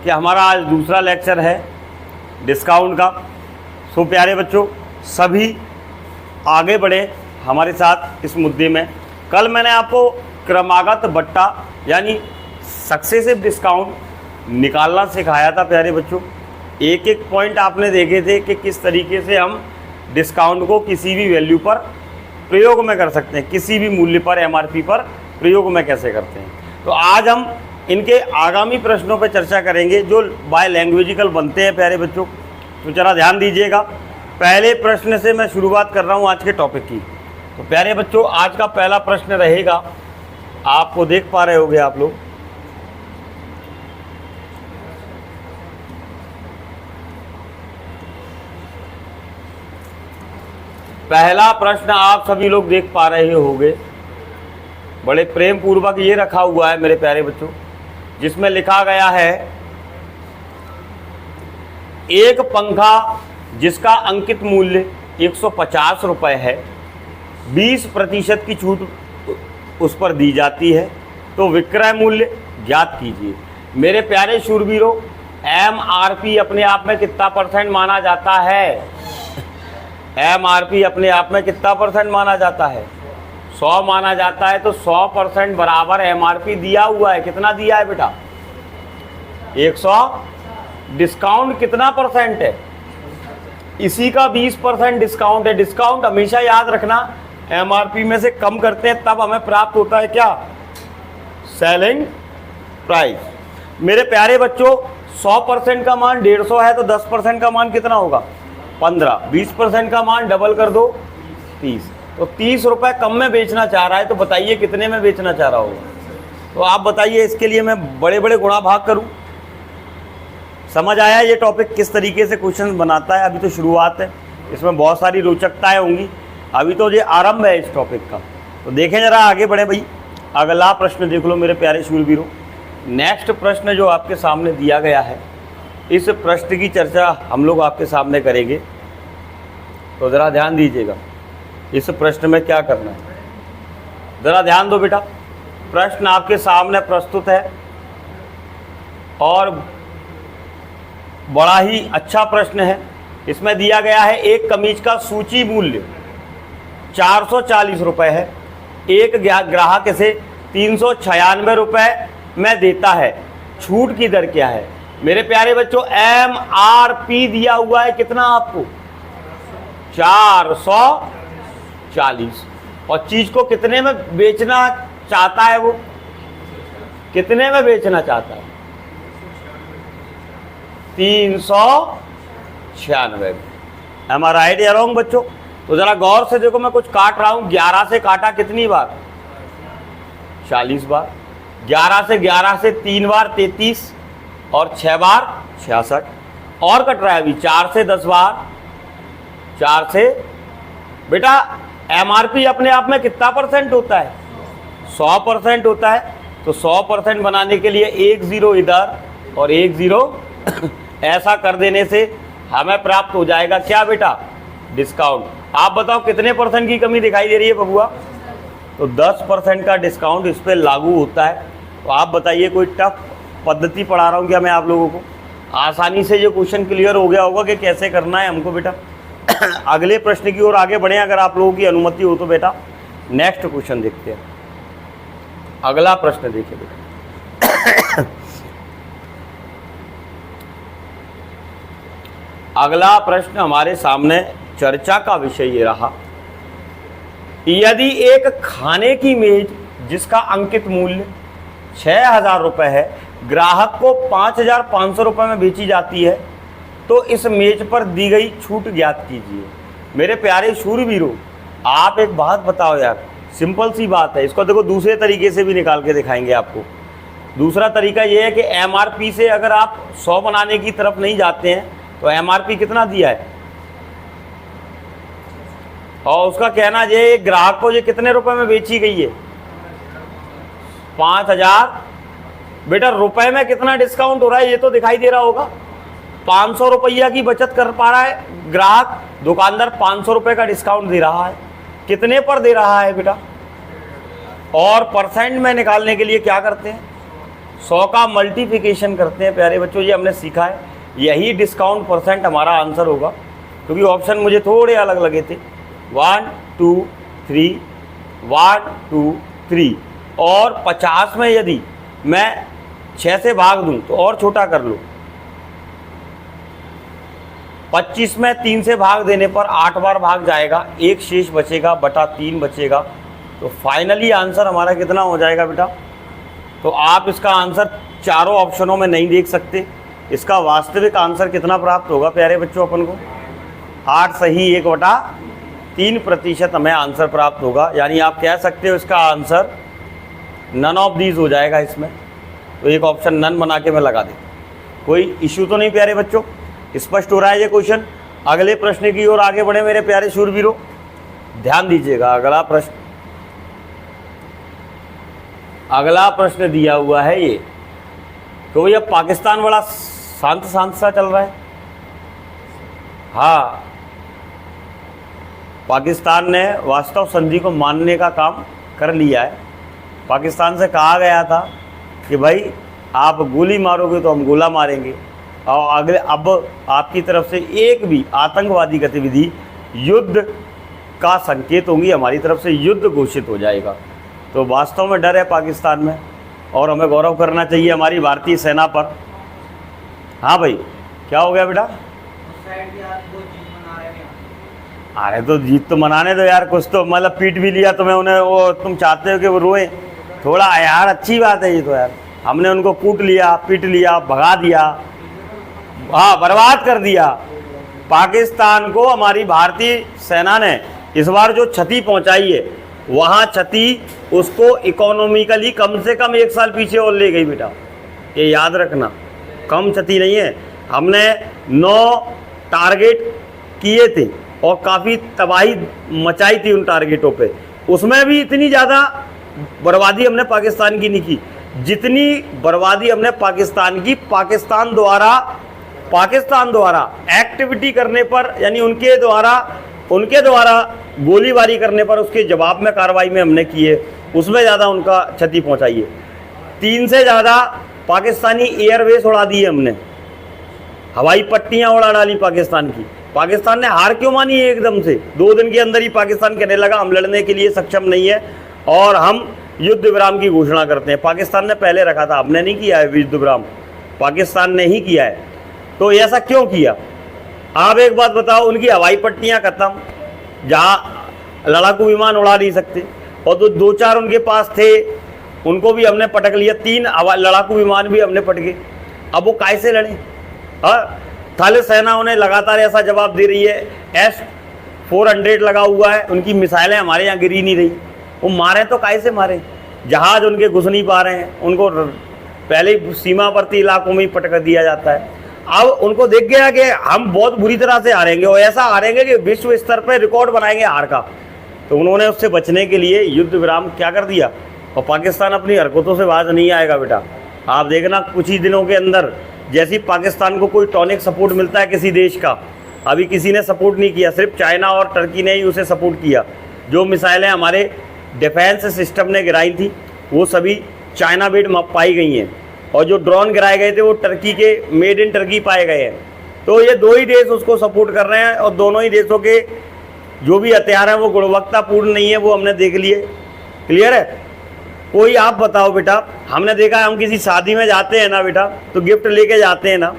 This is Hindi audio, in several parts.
कि हमारा आज दूसरा लेक्चर है डिस्काउंट का। सो प्यारे बच्चों, सभी आगे बढ़े हमारे साथ इस मुद्दे में। कल मैंने आपको क्रमागत बट्टा यानी सक्सेसिव डिस्काउंट निकालना सिखाया था प्यारे बच्चों। एक एक पॉइंट आपने देखे थे कि किस तरीके से हम डिस्काउंट को किसी भी वैल्यू पर प्रयोग में कर सकते हैं, किसी भी मूल्य पर एमआरपी पर प्रयोग में कैसे करते हैं। तो आज हम इनके आगामी प्रश्नों पर चर्चा करेंगे जो बाय लैंग्वेजिकल बनते हैं प्यारे बच्चों। तो जरा ध्यान दीजिएगा, पहले प्रश्न से मैं शुरुआत कर रहा हूँ आज के टॉपिक की। तो प्यारे बच्चों, आज का पहला प्रश्न रहेगा, आपको देख पा रहे होंगे आप लोग, पहला प्रश्न आप सभी लोग देख पा रहे होंगे, बड़े प्रेम पूर्वक ये रखा हुआ है मेरे प्यारे बच्चों, जिसमें लिखा गया है एक पंखा जिसका अंकित मूल्य 150 रुपये है, 20% की छूट उस पर दी जाती है, तो विक्रय मूल्य ज्ञात कीजिए। मेरे प्यारे शूरवीरों, एमआरपी अपने आप में कितना परसेंट माना जाता है? एमआरपी अपने आप में कितना परसेंट माना जाता है? 100 माना जाता है। तो 100% बराबर एमआरपी दिया हुआ है। कितना दिया है बेटा? 100। डिस्काउंट कितना परसेंट है? इसी का 20% डिस्काउंट है। डिस्काउंट हमेशा याद रखना एमआरपी में से कम करते हैं तब हमें प्राप्त होता है क्या? Selling price. मेरे प्यारे बच्चों, 100% का मान 150 है तो 10% का मान कितना होगा? 15। 20% का मान डबल कर दो 30। तो 30 रुपये कम में बेचना चाह रहा है, तो बताइए कितने में बेचना चाह रहा होगा? तो आप बताइए, इसके लिए मैं बड़े बड़े गुणा भाग करूं? समझ आया ये टॉपिक किस तरीके से क्वेश्चन बनाता है? अभी तो शुरुआत है, इसमें बहुत सारी रोचकताएं होंगी, अभी तो ये आरंभ है इस टॉपिक का। तो देखें जरा, आगे बढ़े भाई। अगला प्रश्न देख लो मेरे प्यारे शूरवीरों। नेक्स्ट प्रश्न जो आपके सामने दिया गया है, इस प्रश्न की चर्चा हम लोग आपके सामने करेंगे। तो ज़रा ध्यान दीजिएगा, इस प्रश्न में क्या करना है, ज़रा ध्यान दो बेटा। प्रश्न आपके सामने प्रस्तुत है और बड़ा ही अच्छा प्रश्न है। इसमें दिया गया है एक कमीज का सूची मूल्य 440 रुपये है, एक ग्राहक इसे 396 रुपये में देता है, छूट की दर क्या है? मेरे प्यारे बच्चों, एमआरपी दिया हुआ है कितना आपको? 440। और चीज को कितने में बेचना चाहता है? वो कितने में बेचना चाहता है? 396। एम आर राइट या रॉन्ग बच्चों? तो जरा गौर से देखो, मैं कुछ काट रहा हूं। 11 से काटा कितनी बार? 40 बार। 11 से 3 बार 33 और 6 बार 66 और कट रहा है अभी 4 से 10 बार 4 से। बेटा एमआरपी अपने आप में कितना परसेंट होता है? 100% होता है। तो 100% बनाने के लिए 1 0 इधर और 1 0 ऐसा कर देने से हमें प्राप्त हो जाएगा क्या बेटा? डिस्काउंट। आप बताओ कितने परसेंट की कमी दिखाई दे रही है बबुआ? तो 10% का डिस्काउंट इस पर लागू होता है। तो आप बताइए, कोई टफ पद्धति पढ़ा रहा हूँ क्या मैं आप लोगों को? आसानी से ये क्वेश्चन क्लियर हो गया होगा कि कैसे करना है हमको बेटा। अगले प्रश्न की ओर आगे बढ़े अगर आप लोगों की अनुमति हो तो बेटा। नेक्स्ट क्वेश्चन देखते हैं। अगला प्रश्न देखिए बेटा। अगला प्रश्न हमारे सामने चर्चा का विषय ये रहा, यदि एक खाने की मेज जिसका अंकित मूल्य 6000 रुपये है, ग्राहक को 5500 रुपये में बेची जाती है, तो इस मेज पर दी गई छूट ज्ञात कीजिए। मेरे प्यारे शूरवीरों, आप एक बात बताओ यार, सिंपल सी बात है। इसको देखो दूसरे तरीके से भी निकाल के दिखाएंगे आपको। दूसरा तरीका ये है कि एमआरपी से अगर आप 100 बनाने की तरफ नहीं जाते हैं तो एमआरपी कितना दिया है और उसका कहना ये ग्राहक को ये कितने रुपए में बेची गई है? 5000। बेटा रुपए में कितना डिस्काउंट हो रहा है ये तो दिखाई दे रहा होगा। 500 रुपया की बचत कर पा रहा है ग्राहक, दुकानदार 500 रुपये का डिस्काउंट दे रहा है। कितने पर दे रहा है बेटा? और परसेंट में निकालने के लिए क्या करते हैं? 100 का मल्टीप्लिकेशन करते हैं प्यारे बच्चों, ये हमने सीखा है, यही डिस्काउंट परसेंट हमारा आंसर होगा, क्योंकि ऑप्शन मुझे थोड़े अलग लगे थे। 1 2 3 1 2 3 और 50 में यदि मैं 6 से भाग दूं तो और छोटा कर लो, 25 में 3 से भाग देने पर 8 बार भाग जाएगा, एक शेष बचेगा बटा 3 बचेगा, तो फाइनली आंसर हमारा कितना हो जाएगा बेटा। तो आप इसका आंसर चारों ऑप्शनों में नहीं देख सकते, इसका वास्तविक आंसर कितना प्राप्त होगा प्यारे बच्चों अपन को, 8 सही 1/3% हमें आंसर प्राप्त होगा। यानी आप कह सकते हो इसका आंसर नन ऑफ दीज हो जाएगा इसमें, तो एक ऑप्शन नन बना के मैं लगा देता। कोई इश्यू तो नहीं प्यारे बच्चों, स्पष्ट हो रहा है ये क्वेश्चन। अगले प्रश्न की ओर आगे बढ़े मेरे प्यारे शूरवीरों, ध्यान दीजिएगा। अगला प्रश्न दिया हुआ है ये, तो भैया पाकिस्तान बड़ा शांत शांत सा चल रहा है। हाँ, पाकिस्तान ने वास्तव संधि को मानने का काम कर लिया है। पाकिस्तान से कहा गया था कि भाई आप गोली मारोगे तो हम गोला मारेंगे, और अब आपकी तरफ से एक भी आतंकवादी गतिविधि युद्ध का संकेत होंगी, हमारी तरफ से युद्ध घोषित हो जाएगा। तो वास्तव में डर है पाकिस्तान में, और हमें गौरव करना चाहिए हमारी भारतीय सेना पर। हाँ भाई, क्या हो गया बेटा? अरे तो जीत तो मनाने दो यार, कुछ तो मतलब पीट भी लिया तुम्हें उन्हें, वो तुम चाहते हो कि वो रोए थोड़ा यार, अच्छी बात है ये तो यार। हमने उनको कूट लिया, पीट लिया, भगा दिया, हाँ बर्बाद कर दिया। पाकिस्तान को हमारी भारतीय सेना ने इस बार जो क्षति पहुंचाई है, वहाँ क्षति उसको इकोनॉमिकली कम से कम 1 साल पीछे और ले गई बेटा, ये याद रखना। कम क्षति नहीं है, हमने 9 टारगेट किए थे और काफ़ी तबाही मचाई थी उन टारगेटों पे, उसमें भी इतनी ज़्यादा बर्बादी हमने पाकिस्तान की नहीं की जितनी बर्बादी हमने पाकिस्तान की पाकिस्तान द्वारा एक्टिविटी करने पर, यानी उनके द्वारा गोलीबारी करने पर उसके जवाब में कार्रवाई में हमने की है, उसमें ज़्यादा उनका क्षति पहुंचाई है। 3 से ज़्यादा पाकिस्तानी एयरवेस उड़ा दिए हमने, हवाई पट्टियां उड़ा डाली पाकिस्तान की। पाकिस्तान ने हार क्यों मानी है एकदम से? 2 दिन के अंदर ही पाकिस्तान कहने लगा हम लड़ने के लिए सक्षम नहीं है और हम युद्ध विराम की घोषणा करते हैं। पाकिस्तान ने पहले रखा था, हमने नहीं किया है युद्ध विराम, पाकिस्तान ने ही किया है। तो ऐसा क्यों किया? आप एक बात बताओ, उनकी हवाई पट्टियां खत्म, जहाँ लड़ाकू विमान उड़ा नहीं सकते, और तो 2-4 उनके पास थे, उनको भी हमने पटक लिया, 3 लड़ाकू विमान भी हमने पटके। अब वो कैसे लड़े? हाँ, थाले सेना उन्हें लगातार ऐसा जवाब दे रही है, S-400 लगा हुआ है, उनकी मिसाइलें हमारे यहाँ गिरी नहीं रही, वो मारे तो कैसे मारे? जहाज उनके घुस नहीं पा रहे हैं, उनको पहले ही सीमावर्ती इलाकों में ही पटक दिया जाता है। अब उनको देख गया कि हम बहुत बुरी तरह से हारेंगे और ऐसा हारेंगे कि विश्व स्तर पर रिकॉर्ड बनाएंगे हार का, तो उन्होंने उससे बचने के लिए युद्ध विराम क्या कर दिया। और पाकिस्तान अपनी हरकतों से बाज नहीं आएगा बेटा। आप देखना कुछ ही दिनों के अंदर, जैसी पाकिस्तान को कोई टॉनिक सपोर्ट मिलता है किसी देश का, अभी किसी ने सपोर्ट नहीं किया, सिर्फ चाइना और टर्की ने ही उसे सपोर्ट किया। जो मिसाइलें हमारे डिफेंस सिस्टम ने गिराई थी वो सभी चाइना मेड पाई गई हैं, और जो ड्रोन गिराए गए थे वो टर्की के मेड इन टर्की पाए गए हैं। तो ये 2 ही देश उसको सपोर्ट कर रहे हैं, और दोनों ही देशों के जो भी हथियार हैं वो गुणवत्तापूर्ण नहीं है, वो हमने देख लिए। क्लियर है? कोई आप बताओ बेटा, हमने देखा है हम किसी शादी में जाते हैं ना बेटा, तो गिफ्ट लेके जाते हैं ना।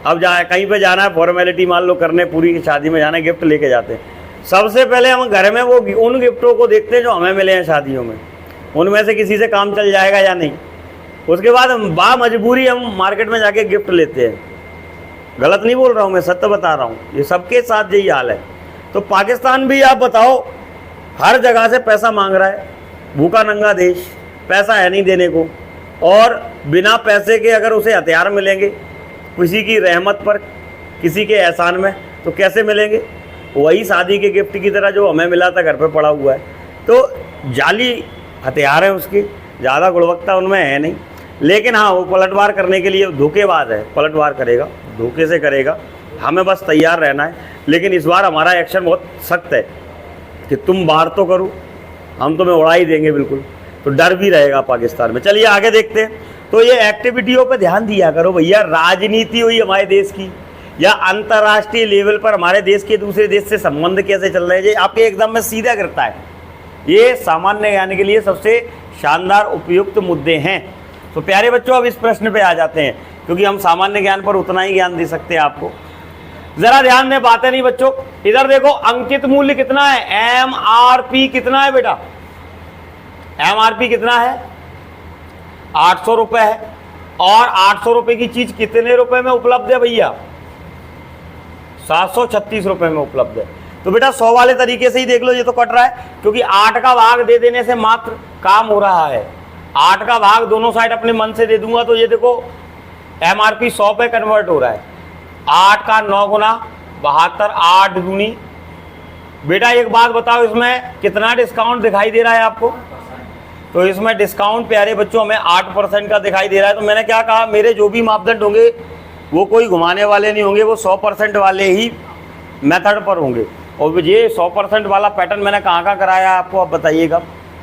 अब कहीं पे जाना है, फॉर्मेलिटी मान लो करने, पूरी शादी में जाना है, गिफ्ट लेके जाते हैं। सबसे पहले हम घर में वो उन गिफ्टों को देखते हैं जो हमें मिले हैं शादियों में, उनमें से किसी से काम चल जाएगा या नहीं। उसके बाद हम मजबूरी हम मार्केट में जाके गिफ्ट लेते हैं। गलत नहीं बोल रहा हूँ, मैं सत्य बता रहा हूँ, ये सबके साथ यही हाल है। तो पाकिस्तान भी आप बताओ हर जगह से पैसा मांग रहा है, भूखा नंगा देश, पैसा है नहीं देने को, और बिना पैसे के अगर उसे हथियार मिलेंगे किसी की रहमत पर, किसी के एहसान में, तो कैसे मिलेंगे? वही शादी के गिफ्ट की तरह जो हमें मिला था घर पे पड़ा हुआ है। तो जाली हथियार है उसकी, ज़्यादा गुणवत्ता उनमें है नहीं, लेकिन हाँ वो पलटवार करने के लिए धोखेबाज है, पलटवार करेगा, धोखे से करेगा, हमें बस तैयार रहना है। लेकिन इस बार हमारा एक्शन बहुत सख्त है कि तुम बाहर तो करो, हम तुम्हें उड़ा ही देंगे बिल्कुल, तो डर भी रहेगा पाकिस्तान में। चलिए आगे देखते हैं। तो ये एक्टिविटियों पे ध्यान दिया करो भैया। राजनीति हुई हमारे देश की या अंतर्राष्ट्रीय लेवल पर हमारे देश के दूसरे देश से संबंध कैसे चल रहे हैं, ये आपके एग्जाम में सीधा गिरता है। ये सामान्य ज्ञान के लिए सबसे शानदार उपयुक्त मुद्दे हैं। तो प्यारे बच्चों, अब इस प्रश्न पे आ जाते हैं, क्योंकि हम सामान्य ज्ञान पर उतना ही ज्ञान दे सकते हैं आपको। जरा ध्यान दें, बातें नहीं बच्चों। इधर देखो, अंकित मूल्य कितना है, MRP कितना है बेटा, MRP कितना है, 800 रुपए है। और 800 रुपए की चीज कितने रुपए में उपलब्ध है भैया, 736 रुपए में उपलब्ध है। तो बेटा 100 वाले तरीके से ही देख लो, ये तो कट रहा है, क्योंकि 8 का भाग दे देने से मात्र काम हो रहा है। 8 का भाग दोनों साइड अपने मन से दे दूंगा, तो ये देखो MRP 100 पे कन्वर्ट हो रहा है। 8 का 9 गुना 72, 8 दूनी। बेटा एक बात बताओ, इसमें कितना डिस्काउंट दिखाई दे रहा है आपको? तो इसमें डिस्काउंट प्यारे बच्चों हमें 8% का दिखाई दे रहा है। तो मैंने क्या कहा, मेरे जो भी मापदंड होंगे वो कोई घुमाने वाले नहीं होंगे, वो 100% वाले ही मेथड पर होंगे। और ये 100% वाला पैटर्न मैंने कहाँ कराया आपको, आप बताइएगा।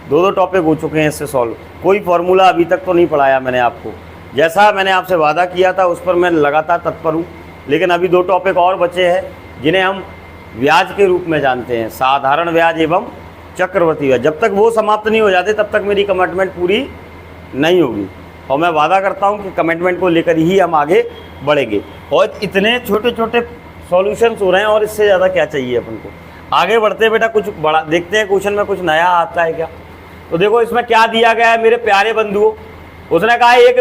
2 टॉपिक हो चुके हैं इससे सॉल्व, कोई फॉर्मूला अभी तक तो नहीं पढ़ाया मैंने आपको। जैसा मैंने आपसे वादा किया था उस पर मैं लगातार तत्पर हूँ, लेकिन अभी 2 टॉपिक और बचे हैं जिन्हें हम ब्याज के रूप में जानते हैं, साधारण ब्याज एवं चक्रवृद्धि ब्याज। जब तक वो समाप्त नहीं हो जाते तब तक मेरी कमिटमेंट पूरी नहीं होगी, और मैं वादा करता हूँ कि कमिटमेंट को लेकर ही हम आगे बढ़ेंगे। और इतने छोटे छोटे सॉल्यूशंस हो रहे हैं, और इससे ज़्यादा क्या चाहिए अपन को। आगे बढ़ते बेटा, कुछ बड़ा देखते हैं, क्वेश्चन में कुछ नया आता है क्या। तो देखो इसमें क्या दिया गया है मेरे प्यारे बंधुओं। उसने कहा एक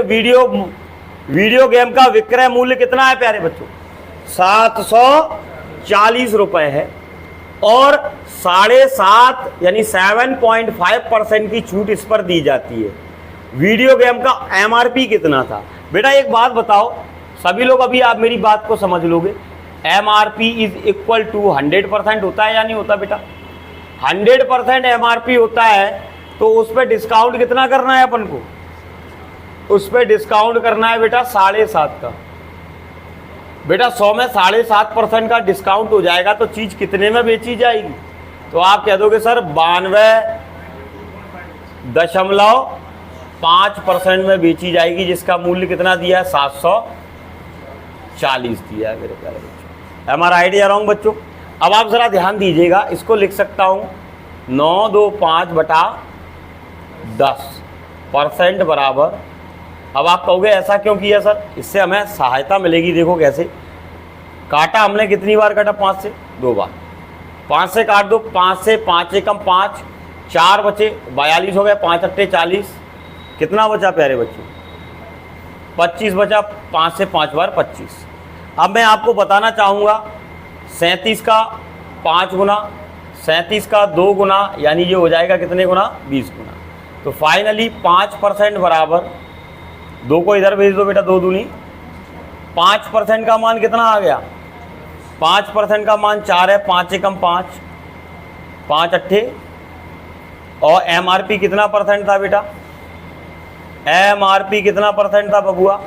वीडियो गेम का विक्रय मूल्य कितना है प्यारे बच्चों, 740 रुपए है, और 7.5 यानी 7.5% की छूट इस पर दी जाती है। वीडियो गेम का MRP कितना था बेटा, एक बात बताओ सभी लोग, अभी आप मेरी बात को समझ लोगे। MRP इज इक्वल टू 100% होता है या नहीं होता बेटा? 100% MRP होता है, तो उस पर डिस्काउंट कितना करना है अपन को? उस पर डिस्काउंट करना है बेटा 7.5 का। बेटा 100 में 7.5% का डिस्काउंट हो जाएगा, तो चीज कितने में बेची जाएगी? तो आप कह दोगे सर 92.5% में बेची जाएगी, जिसका मूल्य कितना दिया है, 740 दिया है मेरे प्यारे बच्चों। एम आर राइट या रॉन्ग बच्चों? अब आप जरा ध्यान दीजिएगा, इसको लिख सकता हूं 925/10% बराबर। अब आप कहोगे ऐसा क्यों किया सर, इससे हमें सहायता मिलेगी। देखो कैसे काटा हमने, कितनी बार काटा, 5 से 2 बार। 5 से काट दो, 5 से 5 एकम 5, 4 बचे, 42 हो गए, 5 अट्ठे 40, कितना बचा प्यारे बच्चों, 25 बचा। 5 से 5 बार 25। अब मैं आपको बताना चाहूँगा 37 का 5 गुना, 37 का 2 गुना, यानी ये हो जाएगा कितने गुना, 20 गुना। तो फाइनली 5% बराबर, 2 को इधर भेज दो बेटा, 2 दूनी 5% का मान कितना आ गया, 5% का मान 4 है, 5 एकम 5, 5 अट्ठे। और MRP कितना परसेंट था बेटा, MRP कितना परसेंट था बबुआ?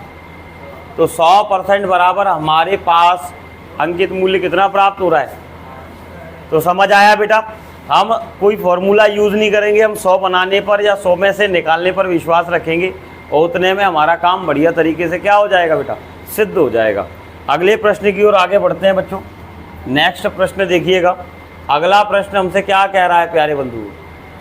तो 100% बराबर हमारे पास अंकित मूल्य कितना प्राप्त हो रहा है। तो समझ आया बेटा, हम कोई फॉर्मूला यूज़ नहीं करेंगे, हम 100 बनाने पर या 100 में से निकालने पर विश्वास रखेंगे, और उतने में हमारा काम बढ़िया तरीके से क्या हो जाएगा बेटा, सिद्ध हो जाएगा। अगले प्रश्न की ओर आगे बढ़ते हैं बच्चों। नेक्स्ट प्रश्न देखिएगा। अगला प्रश्न हमसे क्या कह रहा है प्यारे बंधुओं,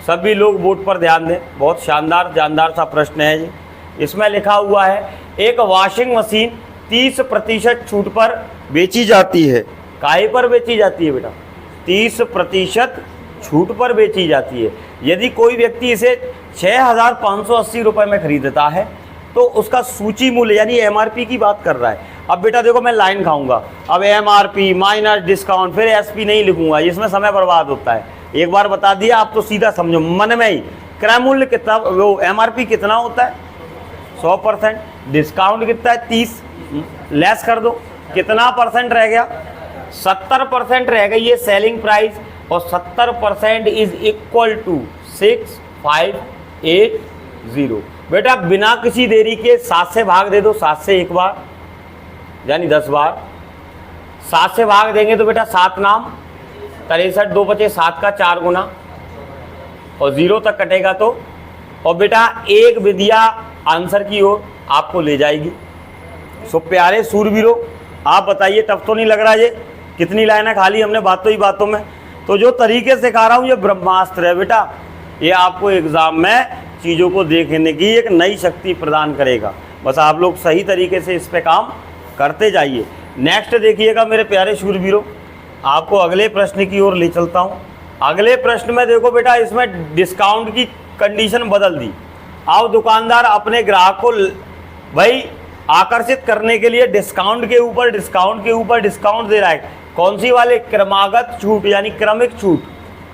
सभी लोग बोर्ड पर ध्यान दें, बहुत शानदार जानदार सा प्रश्न है ये। इसमें लिखा हुआ है एक वॉशिंग मशीन 30% छूट पर बेची जाती है। काहे पर बेची जाती है बेटा, 30% छूट पर बेची जाती है। यदि कोई व्यक्ति इसे 6,580 रुपये में खरीदता है तो उसका सूची मूल्य यानी MRP की बात कर रहा है। अब बेटा देखो मैं लाइन खाऊंगा, अब MRP माइनस डिस्काउंट, फिर SP नहीं लिखूंगा, इसमें समय बर्बाद होता है। एक बार बता दिया, आप तो सीधा समझो मन में ही, क्रय मूल्य कितना, वो MRP कितना होता है 100%, डिस्काउंट कितना है 30, लेस कर दो, कितना परसेंट रह गया, 70% रह गई है सेलिंग प्राइस, और 70% इज इक्वल टू 6580। बेटा बिना किसी देरी के 7 से भाग दे दो, 7 से 1 बार यानी 10 बार, 7 से भाग देंगे तो बेटा 7 नाम 63, 2 बचे, 7 का 4 गुना, और 0 तक कटेगा तो। और बेटा एक विधिया आंसर की ओर, आपको ले जाएगी। सो प्यारे सूरवीरों, आप बताइए टफ तो नहीं लग रहा ये? कितनी लाइनें खाली हमने बातों ही बातों में। तो जो तरीके सिखा रहा हूँ ये ब्रह्मास्त्र है बेटा, ये आपको एग्ज़ाम में चीज़ों को देखने की एक नई शक्ति प्रदान करेगा। बस आप लोग सही तरीके से इस पे काम करते जाइए। नेक्स्ट देखिएगा मेरे प्यारे शूरवीरों, आपको अगले प्रश्न की ओर ले चलता हूँ। अगले प्रश्न में देखो बेटा, इसमें डिस्काउंट की कंडीशन बदल दी। अब दुकानदार अपने ग्राहक को भाई आकर्षित करने के लिए डिस्काउंट के ऊपर डिस्काउंट दे रहा है। कौन सी वाले? क्रमागत छूट यानी क्रमिक छूट।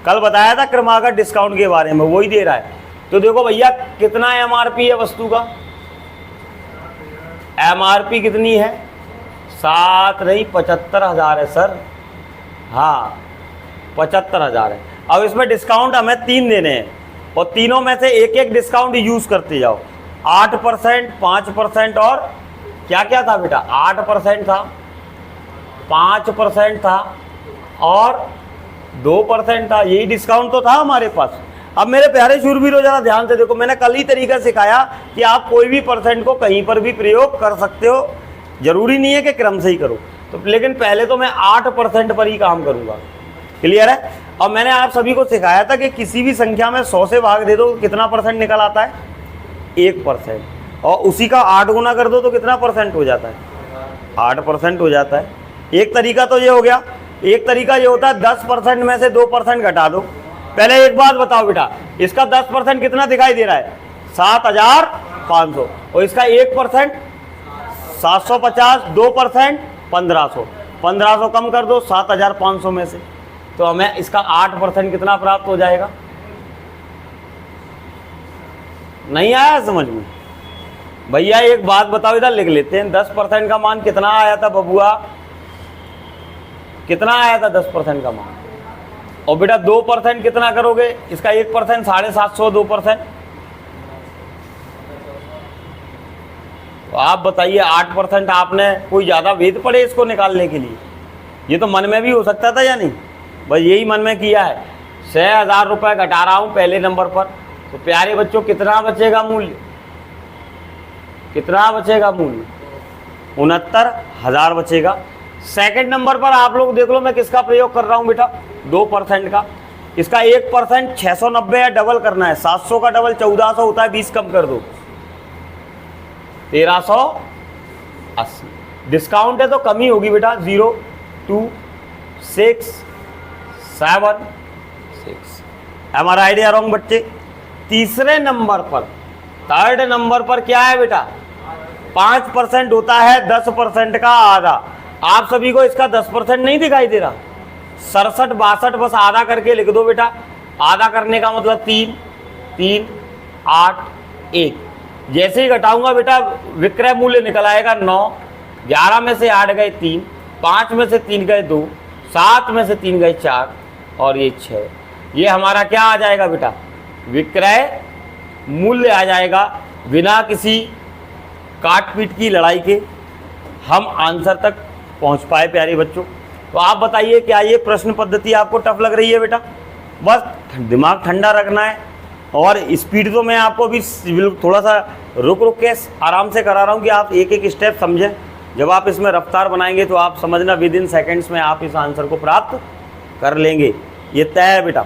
कल बताया था क्रमागत डिस्काउंट के बारे में, वही दे रहा है। तो देखो भैया कितना एमआरपी है वस्तु का? एमआरपी कितनी है? 7 नहीं 75,000 है सर। हाँ 75,000 है। अब इसमें डिस्काउंट हमें 3 देने हैं और तीनों में से एक एक डिस्काउंट यूज करते जाओ। 8%, 5% और क्या क्या था बेटा? 8% था, 5% था और 2% था। यही डिस्काउंट तो था हमारे पास। अब मेरे प्यारे शूरवीरों जरा ध्यान से देखो, मैंने कल ही तरीका सिखाया कि आप कोई भी परसेंट को कहीं पर भी प्रयोग कर सकते हो, जरूरी नहीं है कि क्रम से ही करो। तो लेकिन पहले तो मैं 8% पर ही काम करूंगा। क्लियर है? और मैंने आप सभी को सिखाया था कि किसी भी संख्या में 100 से भाग दे दो तो कितना परसेंट निकल आता है? 1%। और उसी का 8 गुना कर दो तो कितना परसेंट हो जाता है? 8% हो जाता है। एक तरीका तो ये हो गया। एक तरीका ये होता है 10% में से 2% घटा दो। पहले एक बात बताओ बेटा, इसका 10% कितना दिखाई दे रहा है? 7,500। और इसका 1% 750, 2% 1,500। 1,500 कम कर दो 7,500 में से, तो हमें इसका 8% कितना प्राप्त हो जाएगा? नहीं आया समझ में? भैया एक बात बताओ, इधर लिख लेते हैं। 10% का मान कितना आया था बबुआ? कितना आया था 10% का मान? और बेटा 2% कितना करोगे? इसका 1% 750, 2%। तो आप बताइए 8% आपने कोई ज़्यादा वेद पड़े इसको निकालने के लिए? ये तो मन में भी हो सकता था या नहीं? बस यही मन में किया है। 6,000 रुपये घटा रहा हूँ पहले नंबर पर। तो प्यारे बच्चों कितना बचेगा मूल्य? कितना बचेगा मूल्य? 69,000 बचेगा। सेकंड नंबर पर आप लोग देख लो मैं किसका प्रयोग कर रहा हूँ बेटा? 2% का। इसका 1% 690 है, डबल करना है। 700 का डबल 1400 होता है, 20 कम कर दो 1380। डिस्काउंट है तो कमी होगी बेटा। 0, 2, 6, 7, 6। हमारा आइडिया रॉन्ग बच्चे। तीसरे नंबर पर, थर्ड नंबर पर क्या है बेटा? 5% होता है 10% का आधा। आप सभी को इसका 10% नहीं दिखाई दे रहा? 67, 62 बस आधा करके लिख दो बेटा। आधा करने का मतलब 3, 3, 8, 1। जैसे ही घटाऊंगा बेटा विक्रय मूल्य निकल आएगा 9। 11 में से 8 गए 3, 5 में से 3 गए 2, 7 में से 3 गए 4 और ये 6। ये हमारा क्या आ जाएगा बेटा? विक्रय मूल्य आ जाएगा। बिना किसी काट पीट की लड़ाई के हम आंसर तक पहुंच पाए प्यारे बच्चों। तो आप बताइए क्या ये प्रश्न पद्धति आपको टफ लग रही है बेटा? बस दिमाग ठंडा रखना है। और स्पीड तो मैं आपको भी थोड़ा सा रुक रुक के आराम से करा रहा हूँ कि आप एक एक स्टेप समझें। जब आप इसमें रफ्तार बनाएंगे तो आप समझना विद इन सेकेंड्स में आप इस आंसर को प्राप्त कर लेंगे। ये तय है बेटा।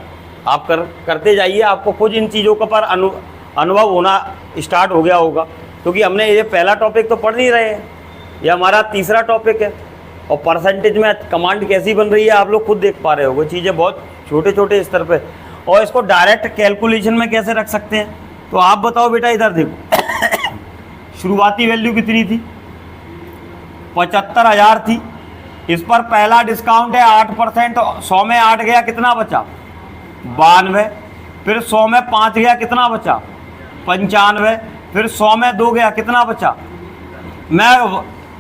आप करते जाइए, आपको खुद इन चीज़ों का पर अनुभव होना स्टार्ट हो गया होगा, क्योंकि हमने ये पहला टॉपिक तो पढ़ नहीं रहे हैं, ये हमारा तीसरा टॉपिक है। और परसेंटेज में कमांड कैसी बन रही है आप लोग खुद देख पा रहे हो। चीज़ें बहुत छोटे छोटे स्तर पे, और इसको डायरेक्ट कैलकुलेशन में कैसे रख सकते हैं? तो आप बताओ बेटा, इधर देखो शुरुआती वैल्यू कितनी थी? 75,000 थी। इस पर पहला डिस्काउंट है 8%। 100 में 8 गया, कितना बचा? 92। फिर 100 में 5 गया, कितना बचा? 95। फिर 100 में 2 गया, कितना बचा?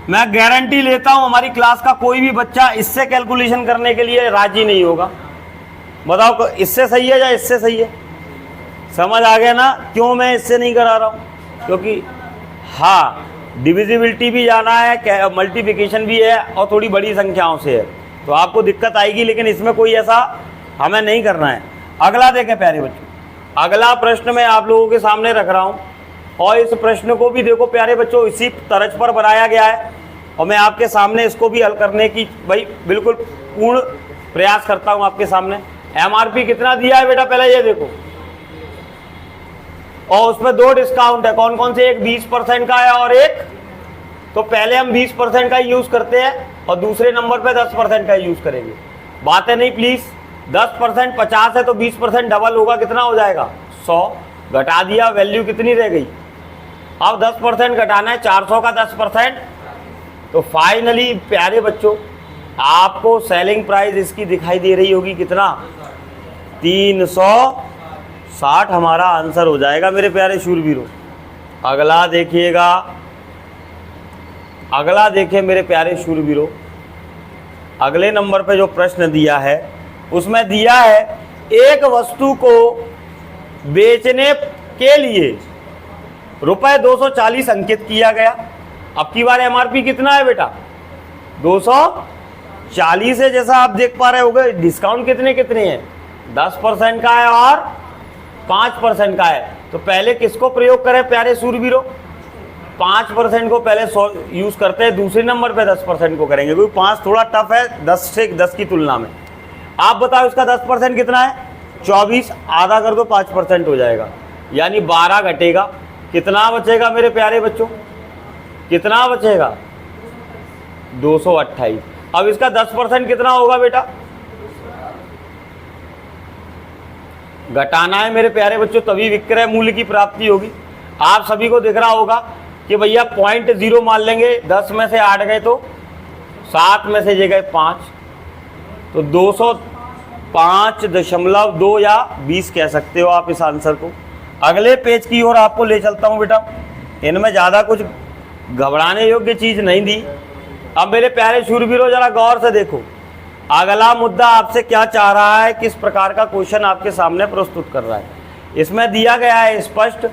मैं गारंटी लेता हूं हमारी क्लास का कोई भी बच्चा इससे कैलकुलेशन करने के लिए राजी नहीं होगा। बताओ इससे सही है या इससे सही है? समझ आ गया ना क्यों मैं इससे नहीं करा रहा हूँ? क्योंकि हाँ, डिविजिबिलिटी भी जाना है, मल्टीप्लिकेशन भी है और थोड़ी बड़ी संख्याओं से है, तो आपको दिक्कत आएगी। लेकिन इसमें कोई ऐसा हमें नहीं करना है। अगला देखें प्यारे बच्चों, अगला प्रश्न मैं आप लोगों के सामने रख रहा हूँ। और इस प्रश्न को भी देखो प्यारे बच्चों इसी तर्ज पर बनाया गया है और मैं आपके सामने इसको भी हल करने की भाई बिल्कुल पूर्ण प्रयास करता हूं आपके सामने। एमआरपी कितना दिया है बेटा, पहले ये देखो, और उसमें दो डिस्काउंट है, कौन कौन से, एक 20% का है और एक, तो पहले हम 20% का यूज करते हैं और दूसरे नंबर पे 10% का यूज करेंगे। बातें नहीं प्लीज, 10% 50 है तो 20% डबल होगा, कितना हो जाएगा 100, घटा दिया, वैल्यू कितनी रह गई। अब 10% घटाना है 400 का 10%, तो फाइनली प्यारे बच्चों आपको सेलिंग प्राइस इसकी दिखाई दे रही होगी कितना, 360 हमारा आंसर हो जाएगा मेरे प्यारे शूरवीरों। अगला देखिएगा, अगला देखिए मेरे प्यारे शूरवीरों, अगले नंबर पे जो प्रश्न दिया है उसमें दिया है एक वस्तु को बेचने के लिए रुपए 240 अंकित किया गया। अब की बार एमआरपी कितना है बेटा, 240 है, जैसा आप देख पा रहे होंगे। डिस्काउंट कितने कितने हैं, 10% का है और 5% का है। तो पहले किसको प्रयोग करें प्यारे शूरवीरों, 5% को पहले यूज करते हैं, दूसरे नंबर पे 10% को करेंगे, क्योंकि 5 थोड़ा टफ है 10 की तुलना में। आप बताओ इसका 10% कितना है, 24, आधा कर दो 5% हो जाएगा, यानी 12 घटेगा, कितना बचेगा मेरे प्यारे बच्चों, कितना बचेगा 228। अब इसका 10% कितना होगा बेटा, घटाना है मेरे प्यारे बच्चों, तभी विक्रय मूल्य की प्राप्ति होगी। आप सभी को दिख रहा होगा कि भैया 0.0 मान लेंगे, 10 में से 8 गए तो 7 में से ये गए 5, तो 205.2 या 20 कह सकते हो आप इस आंसर को। अगले पेज की ओर आपको ले चलता हूं बेटा, इनमें ज़्यादा कुछ घबराने योग्य चीज़ नहीं दी। अब मेरे प्यारे शूरवीरों जरा गौर से देखो, अगला मुद्दा आपसे क्या चाह रहा है, किस प्रकार का क्वेश्चन आपके सामने प्रस्तुत कर रहा है। इसमें दिया गया है स्पष्ट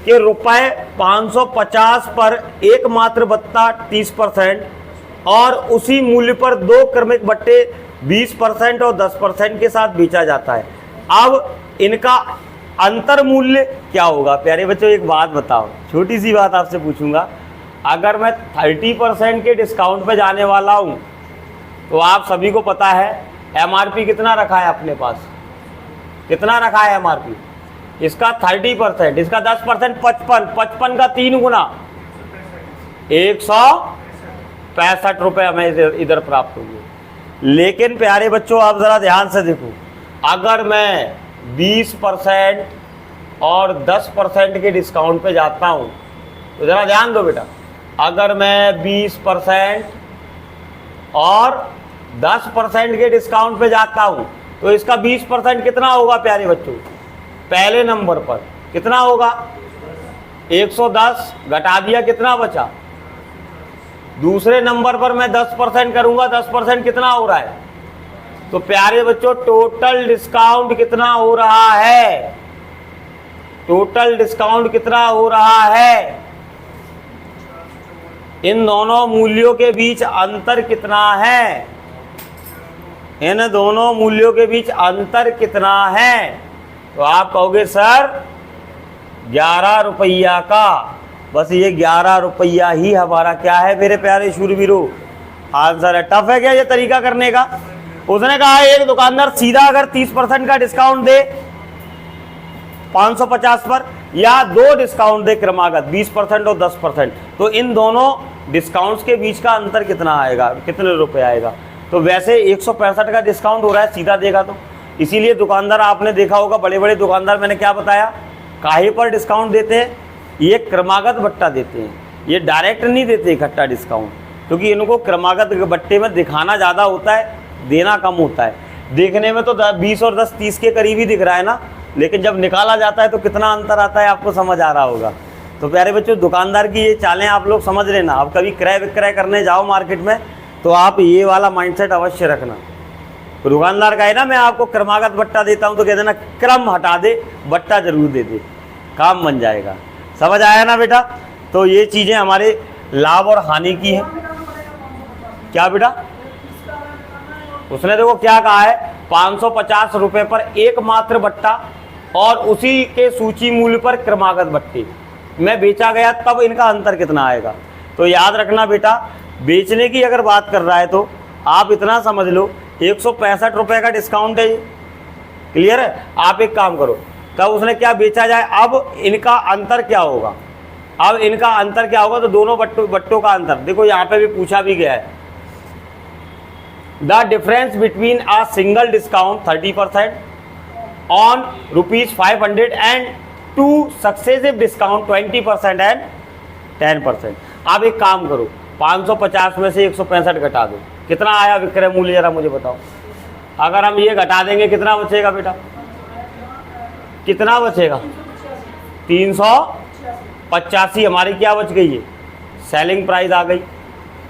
कि रुपए 550 पर एकमात्र भत्ता 30% और उसी मूल्य पर दो क्रमिक बट्टे 20% और 10% के साथ बेचा जाता है। अब इनका अंतर मूल्य क्या होगा प्यारे बच्चों, एक बात बताओ, छोटी सी बात आपसे पूछूंगा, अगर मैं 30% के डिस्काउंट पे जाने वाला हूं तो आप सभी को पता है एमआरपी कितना रखा है अपने पास, कितना रखा है एमआरपी, इसका 30%, इसका 10% 55 का 3 गुना 165 रुपये हमें इधर प्राप्त होंगे। लेकिन प्यारे बच्चों आप जरा ध्यान से देखो, अगर मैं 20% और 10% के डिस्काउंट पे जाता हूं तो जरा ध्यान दो बेटा, अगर मैं 20% और 10% के डिस्काउंट पे जाता हूं तो इसका 20% कितना होगा प्यारे बच्चों, पहले नंबर पर कितना होगा 110, घटा दिया कितना बचा, दूसरे नंबर पर मैं 10% करूंगा, 10% कितना हो रहा है, तो प्यारे बच्चों टोटल डिस्काउंट कितना हो रहा है, टोटल डिस्काउंट कितना हो रहा है, इन दोनों मूल्यों के बीच अंतर कितना है, इन दोनों मूल्यों के बीच अंतर कितना है, तो आप कहोगे सर 11 रुपया का, बस ये 11 रुपया ही हमारा क्या है मेरे प्यारे शूरवीरों, आंसर है। टफ है क्या ये तरीका करने का। उसने कहा एक दुकानदार सीधा अगर 30% का डिस्काउंट दे 550 पर या दो डिस्काउंट दे क्रमागत 20% और 10%, तो इन दोनों डिस्काउंट्स के बीच का अंतर कितना आएगा, कितने रुपए आएगा। तो वैसे 165 का डिस्काउंट हो रहा है सीधा देगा तो, इसीलिए दुकानदार आपने देखा होगा बड़े बड़े दुकानदार, मैंने क्या बताया, काहे पर डिस्काउंट देते हैं, ये क्रमागत बट्टा देते हैं, ये डायरेक्ट नहीं देते इकट्ठा डिस्काउंट, क्योंकि इनको क्रमागत बट्टे में दिखाना ज़्यादा होता है, देना कम होता है। देखने में तो 20 और 10 30 के करीब ही दिख रहा है ना, लेकिन जब निकाला जाता है तो कितना अंतर आता है आपको समझ आ रहा होगा। तो प्यारे बच्चों दुकानदार की ये चालें आप लोग समझ लेना, आप कभी क्रय विक्रय करने जाओ मार्केट में तो आप ये वाला माइंडसेट अवश्य रखना। दुकानदार का है ना मैं आपको क्रमागत बट्टा देता हूँ तो कह देना क्रम हटा दे, बट्टा जरूर दे दे, काम बन जाएगा। समझ आया ना बेटा। तो ये चीज़ें हमारे लाभ और हानि की है। क्या बेटा, उसने देखो क्या कहा है, 550 रुपये पर एकमात्र बट्टा और उसी के सूची मूल्य पर क्रमागत बट्टे, में बेचा गया तब इनका अंतर कितना आएगा। तो याद रखना बेटा, बेचने की अगर बात कर रहा है तो आप इतना समझ लो 165 रुपये का डिस्काउंट है ये, क्लियर है। आप एक काम करो, तब उसने क्या बेचा जाए, अब इनका अंतर क्या होगा, अब इनका अंतर क्या होगा, तो दोनों बट्टों का अंतर देखो, यहाँ पे भी पूछा भी गया है। The difference between a single discount 30% on ₹500 and two successive discount 20% and 10%। आप एक काम करो, 550 में से 165 घटा दो, कितना आया विक्रय मूल्य, जरा मुझे बताओ। अगर हम ये घटा देंगे कितना बचेगा बेटा, कितना बचेगा, 385 हमारी क्या बच गई है, सेलिंग प्राइस आ गई।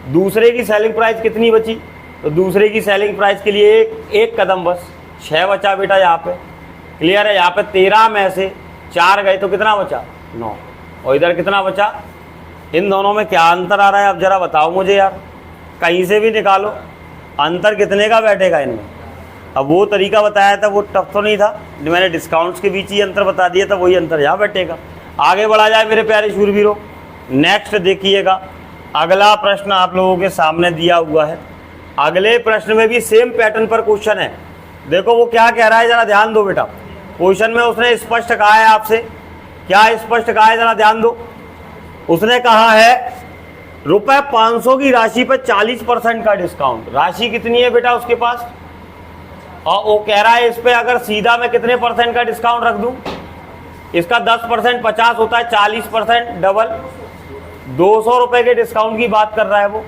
दूसरे की सेलिंग प्राइस कितनी बची, तो दूसरे की सेलिंग प्राइस के लिए एक कदम बस, 6 बचा बेटा यहाँ पे, क्लियर है। यहाँ पे 13 में से 4 गए तो कितना बचा, 9, और इधर कितना बचा। इन दोनों में क्या अंतर आ रहा है, अब जरा बताओ मुझे यार, कहीं से भी निकालो, अंतर कितने का बैठेगा इनमें। अब वो तरीका बताया था वो टफ तो नहीं था, मैंने डिस्काउंट्स के बीच ही अंतर बता दिया था, वही अंतर यहाँ बैठेगा। आगे बढ़ा जाए मेरे प्यारे शूरवीरों, नेक्स्ट देखिएगा, अगला प्रश्न आप लोगों के सामने दिया हुआ है। अगले प्रश्न में भी सेम पैटर्न पर क्वेश्चन है, देखो वो क्या कह रहा है, जरा ध्यान दो बेटा। क्वेश्चन में उसने स्पष्ट कहा है आपसे, क्या स्पष्ट कहा है, जरा ध्यान दो। उसने कहा है ₹500 की राशि पर 40% का डिस्काउंट। राशि कितनी है बेटा उसके पास, और वो कह रहा है इस पे अगर सीधा मैं कितने % का डिस्काउंट रख दूं, इसका 10% 50 होता है, 40% डबल 200 रुपए के डिस्काउंट की बात कर रहा है वो।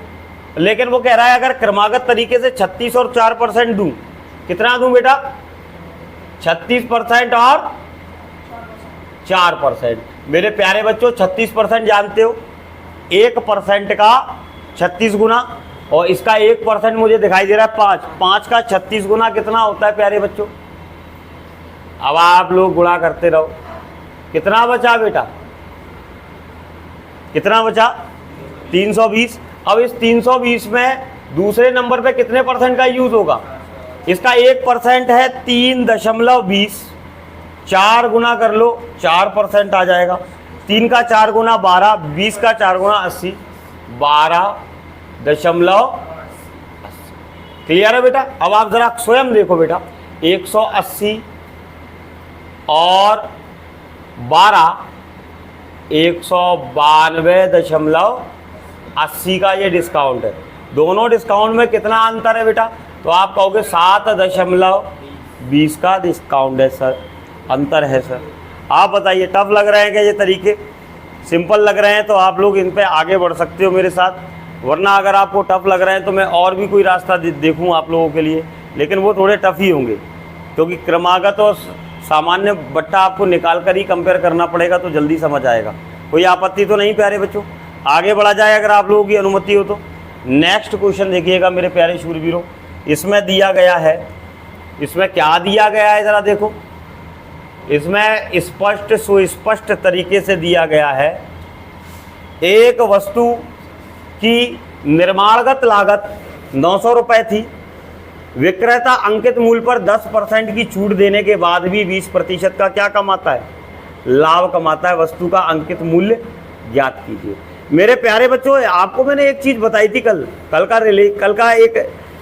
लेकिन वो कह रहा है अगर क्रमागत तरीके से 36 और 4% दूं, कितना दूं बेटा, 36% और 4%। मेरे प्यारे बच्चों 36% जानते हो, 1% का 36 गुना, और इसका 1% मुझे दिखाई दे रहा है 5, 5 का 36 गुना कितना होता है प्यारे बच्चों। अब आप लोग गुणा करते रहो, कितना बचा बेटा, कितना बचा, 320। अब इस 320 में दूसरे नंबर पे कितने % का यूज होगा, इसका 1% है 3.20, 4 गुना कर लो, 4% आ जाएगा। 3 का 4 गुना 12, 20 का 4 गुना 80, 12.80। क्लियर है बेटा। अब आप जरा स्वयं देखो बेटा, 180 और 12, 192.80 का ये डिस्काउंट है। दोनों डिस्काउंट में कितना अंतर है बेटा, तो आप कहोगे 7.20 का डिस्काउंट है सर, अंतर है सर। आप बताइए टफ लग रहे हैं क्या ये तरीके, सिंपल लग रहे हैं तो आप लोग इन पे आगे बढ़ सकते हो मेरे साथ, वरना अगर आपको टफ लग रहे हैं तो मैं और भी कोई रास्ता देखूं आप लोगों के लिए, लेकिन वो थोड़े टफ ही होंगे, क्योंकि क्रमागत और सामान्य बट्टा आपको निकाल कर ही कंपेयर करना पड़ेगा, तो जल्दी समझ आएगा। कोई आपत्ति तो नहीं प्यारे बच्चों, आगे बढ़ा जाए अगर आप लोगों की अनुमति हो तो। नेक्स्ट क्वेश्चन देखिएगा मेरे प्यारे शूरवीरों, इसमें दिया गया है, इसमें क्या दिया गया है जरा देखो, इसमें स्पष्ट सुस्पष्ट तरीके से दिया गया है, एक वस्तु की निर्माणगत लागत 900 रुपये थी, विक्रेता अंकित मूल्य पर 10% की छूट देने के बाद भी 20% का क्या कमाता है, लाभ कमाता है। वस्तु का अंकित मूल्य ज्ञात कीजिए। मेरे प्यारे बच्चों, आपको मैंने एक चीज बताई थी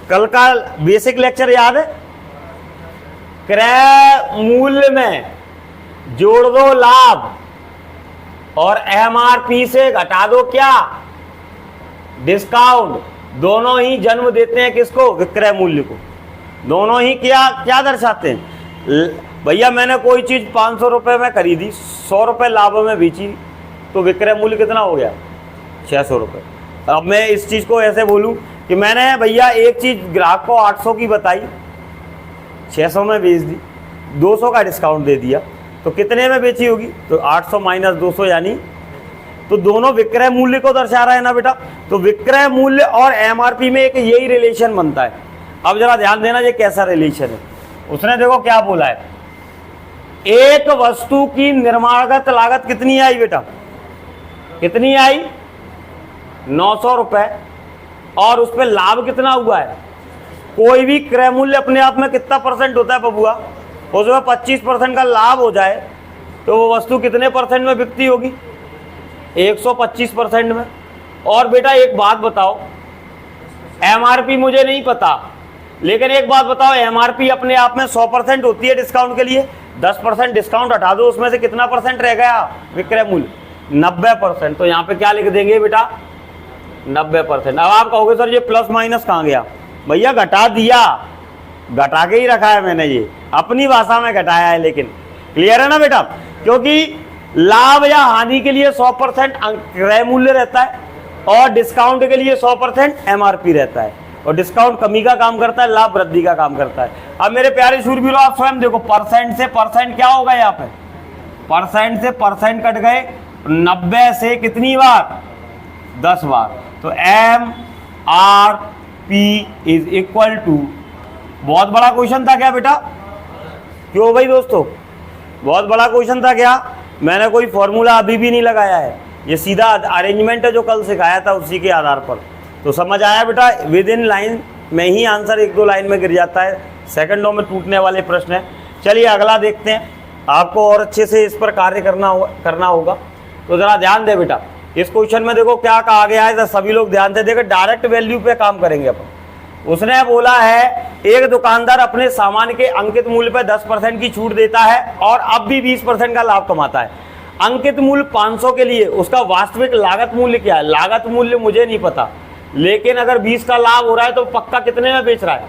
कल का बेसिक लेक्चर याद है, क्रय मूल्य में जोड़ दो लाभ और एमआरपी से घटा दो क्या, डिस्काउंट। दोनों ही जन्म देते हैं किसको, विक्रय मूल्य को। दोनों ही क्या दर्शाते हैं, भैया मैंने कोई चीज 500 रुपए में खरीदी, 100 रुपए लाभ में बेची, तो विक्रय मूल्य कितना हो गया, 600 रुपये। अब मैं इस चीज को ऐसे बोलूं कि मैंने भैया एक चीज ग्राहक को 800 की बताई, 600 में बेच दी, 200 का डिस्काउंट दे दिया, तो कितने में बेची होगी, तो 800 माइनस 200 यानी, तो दोनों विक्रय मूल्य को दर्शा रहा है ना बेटा। तो विक्रय मूल्य और एमआरपी में एक यही रिलेशन बनता है। अब जरा ध्यान देना ये कैसा रिलेशन है। उसने देखो क्या बोला है, एक वस्तु की निर्माणगत लागत कितनी आई बेटा, कितनी आई, 900 रुपए, और उस पर लाभ कितना हुआ है। कोई भी क्रय मूल्य अपने आप में कितना % होता है बबुआ, उसमें 25% का लाभ हो जाए तो वो वस्तु कितने % में बिकती होगी, 125% में। और बेटा एक बात बताओ, एमआरपी मुझे नहीं पता, लेकिन एक बात बताओ, एमआरपी अपने आप में 100% होती है डिस्काउंट के लिए? 10% डिस्काउंट हटा दो, उसमें से कितना परसेंट रह गया विक्रय मूल्य? 90%। तो यहाँ पे क्या लिख देंगे बेटा? 90%। अब आप कहोगे सर ये प्लस माइनस कहाँ गया? भैया घटा दिया, घटा के ही रखा है मैंने, ये अपनी भाषा में घटाया है, लेकिन क्लियर है ना बेटा? क्योंकि लाभ या हानि के लिए 100% क्रय मूल्य रहता है और डिस्काउंट के लिए 100% एमआरपी रहता है, और डिस्काउंट कमी का काम करता है, लाभ वृद्धि का काम करता है। अब मेरे प्यारे शूरवीरों, आप स्वयं देखो, परसेंट से परसेंट क्या होगा यहाँ पे? परसेंट से परसेंट कट गए, 90 से कितनी बार? 10 बार। तो M R P is equal to, बहुत बड़ा क्वेश्चन था क्या बेटा? क्यों भाई दोस्तों, बहुत बड़ा क्वेश्चन था क्या? मैंने कोई फॉर्मूला अभी भी नहीं लगाया है, ये सीधा अरेंजमेंट है जो कल सिखाया था, उसी के आधार पर। तो समझ आया बेटा? विद इन लाइन में ही आंसर 1-2 लाइन में गिर जाता है, सेकंडों में टूटने वाले प्रश्न है। चलिए अगला देखते हैं, आपको और अच्छे से इस पर कार्य करना होगा। तो ज़रा ध्यान दे बेटा, इस क्वेश्चन में देखो क्या कहा गया है, सभी लोग ध्यान से देखो, डायरेक्ट वैल्यू पे काम करेंगे अपन। उसने बोला है एक दुकानदार अपने सामान के अंकित मूल्य पर 10% की छूट देता है और अब भी 20% का लाभ कमाता है। अंकित मूल्य 500 के लिए उसका वास्तविक लागत मूल्य क्या है? लागत मूल्य मुझे नहीं पता, लेकिन अगर 20 का लाभ हो रहा है तो पक्का कितने में बेच रहा है?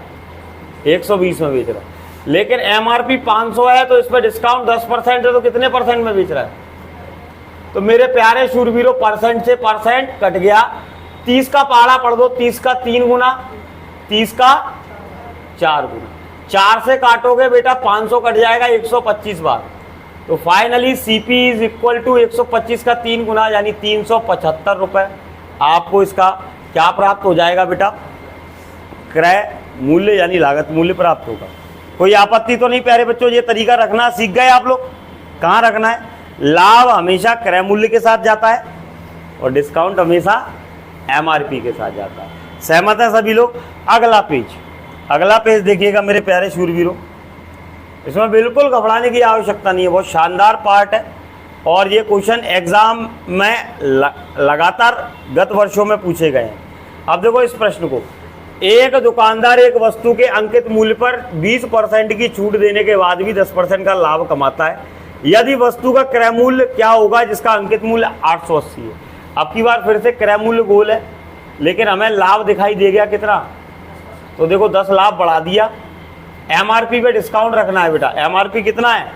120 में बेच रहा है। लेकिन एमआरपी 500 है तो इस पर डिस्काउंट 10% है, तो कितने परसेंट में बेच रहा है? तो मेरे प्यारे शूरवीरों, परसेंट से परसेंट कट गया, 30 का पहाड़ा पढ़ दो, 30 का 3 गुना, 30 का 4 गुना, 4 से काटोगे बेटा 500 कट जाएगा 125 बार। तो finally CP is equal to 125 का 3 गुना यानी 375 रुपए। आपको इसका क्या प्राप्त हो जाएगा बेटा? क्रय मूल्य यानी लागत मूल्य प्राप्त होगा। कोई आपत्ति तो नहीं प्यारे बच्चों? ये तरीका रखना सीख गए आप लोग? कहाँ रखना है? लाभ हमेशा क्रय मूल्य के साथ जाता है और डिस्काउंट हमेशा एमआरपी के साथ जाता है। सहमत है सभी लोग? अगला पेज देखिएगा मेरे प्यारे शूरवीरों, इसमें बिल्कुल घबराने की आवश्यकता नहीं है, बहुत शानदार पार्ट है और ये क्वेश्चन एग्जाम में लगातार गत वर्षों में पूछे गए हैं। अब देखो इस प्रश्न को, एक दुकानदार एक वस्तु के अंकित मूल्य पर 20% की छूट देने के बाद भी 10% का लाभ कमाता है। यदि वस्तु का क्रय मूल्य क्या होगा जिसका अंकित मूल्य 880 है? अब की बार फिर से क्रय मूल्य गोल है, लेकिन हमें लाभ दिखाई दे गया कितना? तो देखो 10 लाभ बढ़ा दिया। एमआरपी पे डिस्काउंट रखना है बेटा। एमआरपी कितना है?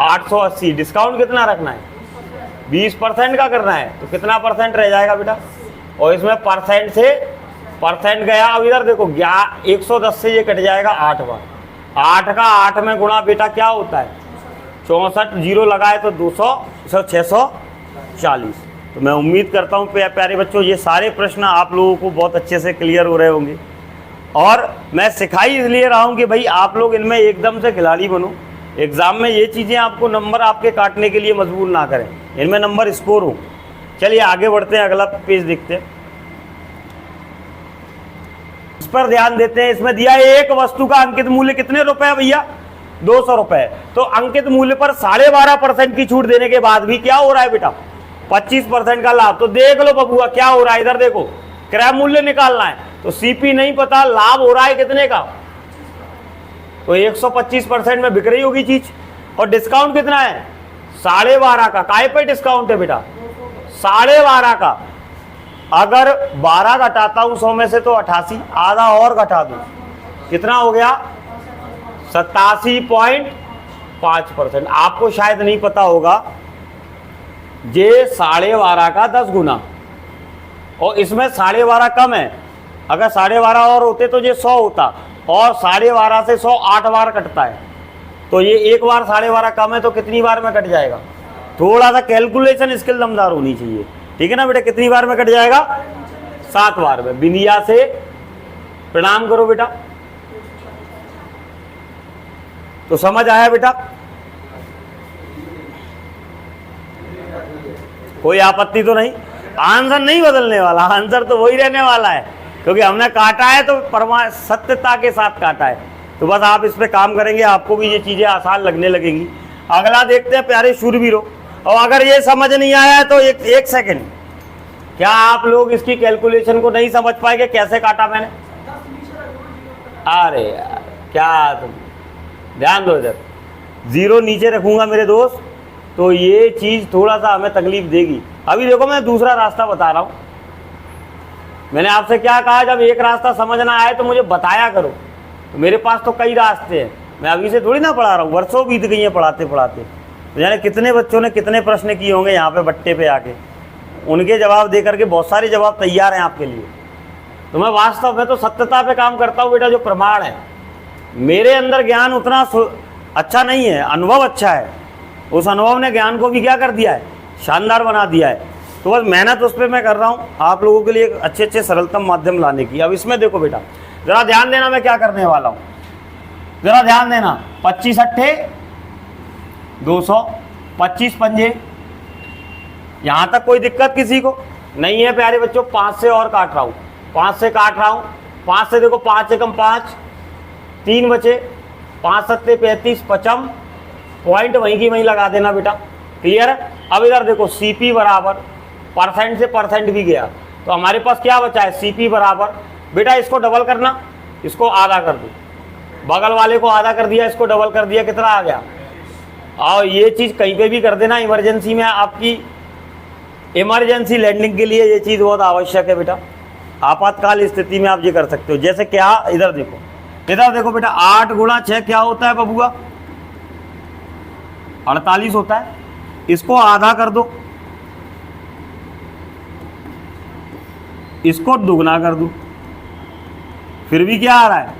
880। डिस्काउंट कितना रखना है? 20% का करना है। तो कितना परसेंट रह जाएगा बेटा? और इसमें परसेंट से परसेंट गया। अब इधर देखो 110 से ये कट जाएगा 8 बार। 8 का 8 में गुणा बेटा क्या होता है? 64, जीरो लगाए तो 200, 640। तो मैं उम्मीद करता हूँ प्यारे बच्चों ये सारे प्रश्न आप लोगों को बहुत अच्छे से क्लियर हो रहे होंगे। और मैं सिखाई इसलिए रहा हूँ कि भाई आप लोग इनमें एकदम से खिलाड़ी बनो। एग्जाम में ये चीज़ें आपको नंबर आपके काटने के लिए मजबूर ना करें, इनमें नंबर स्कोर हो। चलिए आगे बढ़ते हैं, अगला पेज देखते हैं, इस पर ध्यान देते हैं। इसमें दिया है एक वस्तु का अंकित मूल्य कितने रुपए है भैया? 200 रुपए। तो अंकित मूल्य पर 12.5% की छूट देने के बाद भी क्या हो रहा है बेटा? 25% का लाभ। तो देख लो बबुआ क्या हो रहा है, इधर देखो क्रय मूल्य निकालना है तो सीपी नहीं पता, लाभ हो रहा है कितने का? तो 125% में बिक रही होगी चीज। और डिस्काउंट कितना है? 12.5 का। काय पे डिस्काउंट है बेटा? 12.5 का। अगर 12 घटाता हूं 100 में से तो 88, आधा और घटा दूं कितना हो गया? 87.5%। आपको शायद नहीं पता होगा ये 12.5 का 10 गुना, और इसमें 12.5 कम है। अगर 12.5 और होते तो ये 100 होता, और 12.5 से 100 8 बार कटता है। तो ये एक बार 12.5 कम है तो कितनी बार में कट जाएगा? थोड़ा सा कैलकुलेशन स्किल दमदार होनी चाहिए, ठीक है ना बेटा? कितनी बार में कट जाएगा? 7 बार में। बिंदिया से प्रणाम करो बेटा। तो समझ आया बेटा? कोई आपत्ति तो नहीं? आंसर नहीं बदलने वाला, आंसर तो वही रहने वाला है, क्योंकि हमने काटा है तो सत्यता के साथ काटा है। तो बस आप इस पे काम करेंगे, आपको भी ये चीजें आसान लगने लगेंगी। अगला देखते हैं प्यारे शूरवीरों, और अगर ये समझ नहीं आया है तो एक सेकंड, क्या आप लोग इसकी कैलकुलेशन को नहीं समझ पाएंगे कैसे काटा मैंने? अरे यार क्या तुम ध्यान दो इधर, 0 नीचे रखूंगा मेरे दोस्त, तो ये चीज़ थोड़ा सा हमें तकलीफ देगी। अभी देखो मैं दूसरा रास्ता बता रहा हूँ। मैंने आपसे क्या कहा, जब एक रास्ता समझ ना आए तो मुझे बताया करो। तो मेरे पास तो कई रास्ते हैं, मैं अभी से थोड़ी ना पढ़ा रहा हूँ, वर्षों बीत गई हैं पढ़ाते पढ़ाते। तो यानी कितने बच्चों ने कितने प्रश्न किए होंगे यहाँ पे बट्टे पे आके, उनके जवाब दे करके बहुत सारे जवाब तैयार हैं आपके लिए। तो मैं वास्तव में तो सत्यता पे काम करता हूँ बेटा, जो प्रमाण है। मेरे अंदर ज्ञान उतना अच्छा नहीं है, अनुभव अच्छा है। उस अनुभव ने ज्ञान को भी क्या कर दिया है, शानदार बना दिया है। तो बस मेहनत उस पर मैं कर रहा हूँ आप लोगों के लिए अच्छे सरलतम माध्यम लाने की। अब इसमें देखो बेटा, ज़रा ध्यान देना मैं क्या करने वाला हूँ, ज़रा ध्यान देना। 25 अट्ठे 200, 25 पंजे, यहाँ तक कोई दिक्कत किसी को नहीं है प्यारे बच्चों। 5 से और काट रहा हूँ, 5 से काट रहा हूँ। 5 से देखो 5 एकम 5, 3 बचे, 5 सत्ते 35, 55, पॉइंट वहीं की वहीं लगा देना बेटा। क्लियर है? अब इधर देखो CP बराबर, परसेंट से परसेंट भी गया, तो हमारे पास क्या बचा है, CP बराबर। बेटा इसको डबल करना, इसको आधा कर दो, बगल वाले को आधा कर दिया, इसको डबल कर दिया, कितना आ गया। और ये चीज़ कहीं पे भी कर देना, इमरजेंसी में, आपकी इमरजेंसी लैंडिंग के लिए ये चीज़ बहुत आवश्यक है बेटा। आपातकाल स्थिति में आप ये कर सकते हो। जैसे क्या, इधर देखो बेटा, 8 गुणा 6 क्या होता है बबुआ, 48 होता है। इसको आधा कर दो, इसको दुगना कर दो, फिर भी क्या आ रहा है।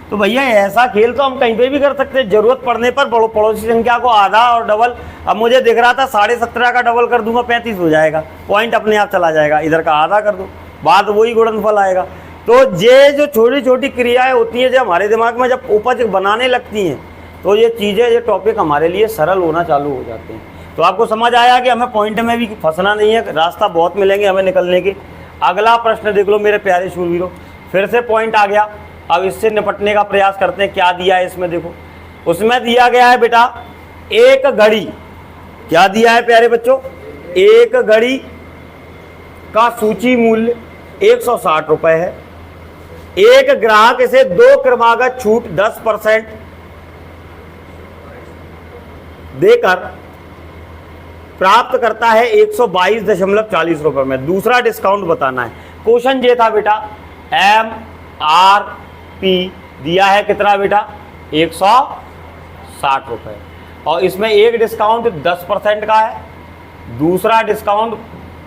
तो भैया ऐसा खेल तो हम कहीं पे भी कर सकते हैं, जरूरत पड़ने पर पड़ोसी संख्या को आधा और डबल। अब मुझे दिख रहा था 17.5 का डबल कर दूंगा 35 हो जाएगा, पॉइंट अपने आप चला जाएगा। इधर का आधा कर दो, बाद वही गुणनफल आएगा। तो ये जो छोटी छोटी क्रियाएं होती हैं, जो हमारे दिमाग में जब उपज बनाने लगती हैं, तो ये चीज़ें, ये टॉपिक हमारे लिए सरल होना चालू हो जाते हैं। तो आपको समझ आया कि हमें पॉइंट में भी फंसना नहीं है, रास्ता बहुत मिलेंगे हमें निकलने के। अगला प्रश्न देख लो मेरे प्यारे शूरवीरों, फिर से पॉइंट आ गया। अब इससे निपटने का प्रयास करते हैं। क्या दिया है इसमें, देखो उसमें दिया गया है बेटा एक घड़ी। क्या दिया है प्यारे बच्चों, एक घड़ी का सूची मूल्य 160 रुपये है। एक ग्राहक इसे 2 क्रमागत छूट 10% देकर प्राप्त करता है 122.40 रुपये में। दूसरा डिस्काउंट बताना है। क्वेश्चन ये था बेटा, MRP दिया है कितना बेटा, 160 रुपये, और इसमें एक डिस्काउंट 10% का है, दूसरा डिस्काउंट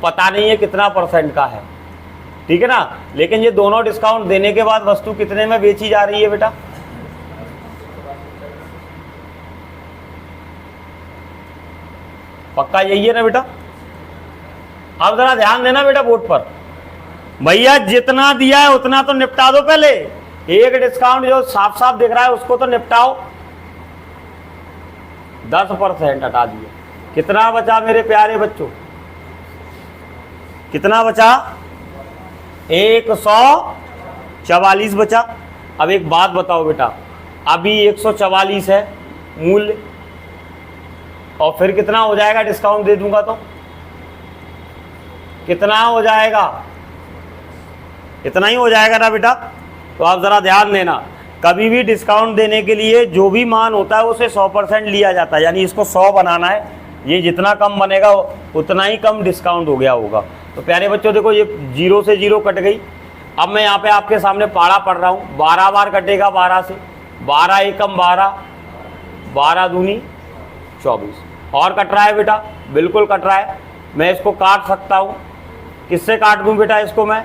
पता नहीं है कितना परसेंट का है, ठीक है ना। लेकिन ये दोनों डिस्काउंट देने के बाद वस्तु कितने में बेची जा रही है बेटा, पक्का यही है ना बेटा। अब जरा ध्यान देना बेटा बोर्ड पर, भैया जितना दिया है उतना तो निपटा दो पहले। एक डिस्काउंट जो साफ साफ दिख रहा है उसको तो निपटाओ, 10% हटा दिए, कितना बचा मेरे प्यारे बच्चों, कितना बचा, 144 बचा। अब एक बात बताओ बेटा, अभी 144 है मूल्य, और फिर कितना हो जाएगा डिस्काउंट दे दूंगा तो कितना हो जाएगा, इतना ही हो जाएगा ना बेटा। तो आप ज़रा ध्यान देना, कभी भी डिस्काउंट देने के लिए जो भी मान होता है उसे 100% लिया जाता है, यानी इसको 100 बनाना है। ये जितना कम बनेगा उतना ही कम डिस्काउंट हो गया होगा। तो प्यारे बच्चों देखो, ये 0 से 0 कट गई। अब मैं यहाँ पे आपके सामने पाड़ा पढ़ रहा हूँ, 12 बार कटेगा 12 से, 12 एकम 12, 12 दूनी 24, और कट रहा है बेटा, बिल्कुल कट रहा है। मैं इसको काट सकता हूँ, किससे काट दूँ बेटा इसको, मैं